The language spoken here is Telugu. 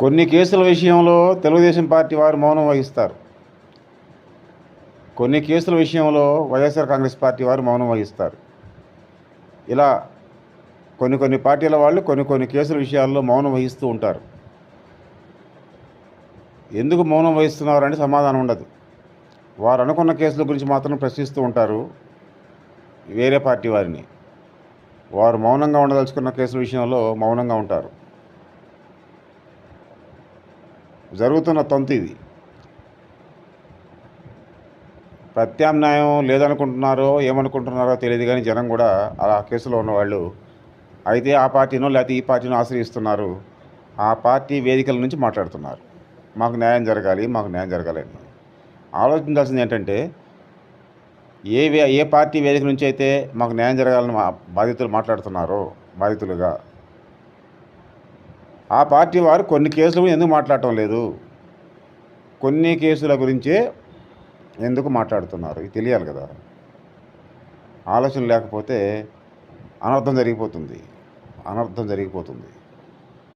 కొన్ని కేసుల విషయంలో తెలుగుదేశం పార్టీ వారు మౌనం వహిస్తారు. కొన్ని కేసుల విషయంలో వైఎస్ఆర్ కాంగ్రెస్ పార్టీ వారు మౌనం వహిస్తారు. ఇలా కొన్ని పార్టీల వాళ్ళు కొన్ని కేసుల విషయాల్లో మౌనం వహిస్తూ ఉంటారు. ఎందుకు మౌనం వహిస్తున్నారంటే సమాధానం ఉండదు. వారు అనుకున్న కేసుల గురించి మాత్రం ప్రశ్నిస్తూ ఉంటారు వేరే పార్టీ వారిని. వారు మౌనంగా ఉండదలుచుకున్న కేసుల విషయంలో మౌనంగా ఉంటారు. జరుగుతున్న తంతు ఇది. ప్రత్యామ్నాయం లేదనుకుంటున్నారో ఏమనుకుంటున్నారో తెలియదు, కానీ జనం కూడా ఆ కేసులో ఉన్నవాళ్ళు అయితే ఆ పార్టీనో లేకపోతే ఈ పార్టీనో ఆశ్రయిస్తున్నారు. ఆ పార్టీ వేదికల నుంచి మాట్లాడుతున్నారు, మాకు న్యాయం జరగాలి, మాకు న్యాయం జరగాలి అని. ఆలోచించాల్సింది ఏంటంటే, ఏ పార్టీ వేదిక నుంచి అయితే మాకు న్యాయం జరగాలని బాధితులు మాట్లాడుతున్నారో, బాధితులుగా ఆ పార్టీ వారు కొన్ని కేసులు ఎందుకు మాట్లాడటం లేదు, కొన్ని కేసుల గురించే ఎందుకు మాట్లాడుతున్నారు, ఇది తెలియాలి కదా. ఆలోచన లేకపోతే అనర్థం జరిగిపోతుంది.